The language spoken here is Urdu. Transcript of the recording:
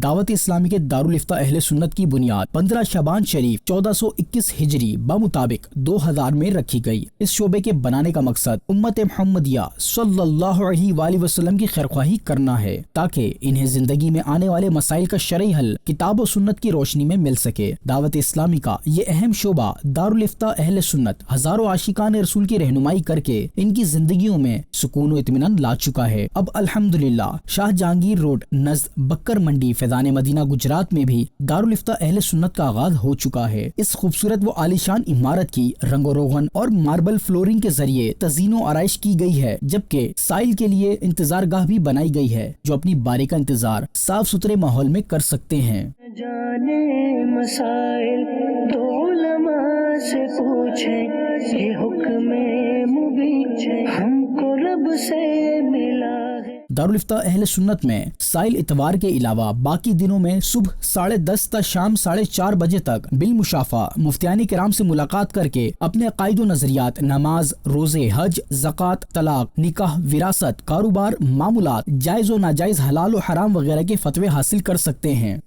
دعوت اسلامی کے دارالفتہ اہل سنت کی بنیاد 15 شعبان شریف 1421 ہجری بمطابق 2000 میں رکھی گئی۔ اس شعبے کے بنانے کا مقصد امت محمدیہ صلی اللہ علیہ وآلہ وسلم کی خیرخواہی کرنا ہے تاکہ انہیں زندگی میں آنے والے مسائل کا شرعی حل کتاب و سنت کی روشنی میں مل سکے۔ دعوت اسلامی کا یہ اہم شعبہ دارالفتہ اہل سنت ہزاروں عاشقان رسول کی رہنمائی کر کے ان کی زندگیوں میں سکون و اطمینان لا چکا ہے۔ اب الحمدللہ شاہ جہانگیر روڈ نزد بکر منڈی فیضان مدینہ گجرات میں بھی دارالفتہ اہل سنت کا آغاز ہو چکا ہے۔ اس خوبصورت و عالیشان عمارت کی رنگ و روغن اور ماربل فلورنگ کے ذریعے تزئین و آرائش کی گئی ہے، جبکہ سائل کے لیے انتظار گاہ بھی بنائی گئی ہے جو اپنی باری کا انتظار صاف ستھرے ماحول میں کر سکتے ہیں۔ جانے مسائل تو علماء سے پوچھیں، یہ حکم مبین ہم کو رب سے ملا ہے۔ دارالفتہ اہل سنت میں سائل اتوار کے علاوہ باقی دنوں میں صبح 10:30 تا شام 4:30 بجے تک بالمشافہ مفتیان کرام سے ملاقات کر کے اپنے عقائد و نظریات، نماز، روزے، حج، زکوٰۃ، طلاق، نکاح، وراثت، کاروبار، معاملات، جائز و ناجائز، حلال و حرام وغیرہ کے فتوے حاصل کر سکتے ہیں۔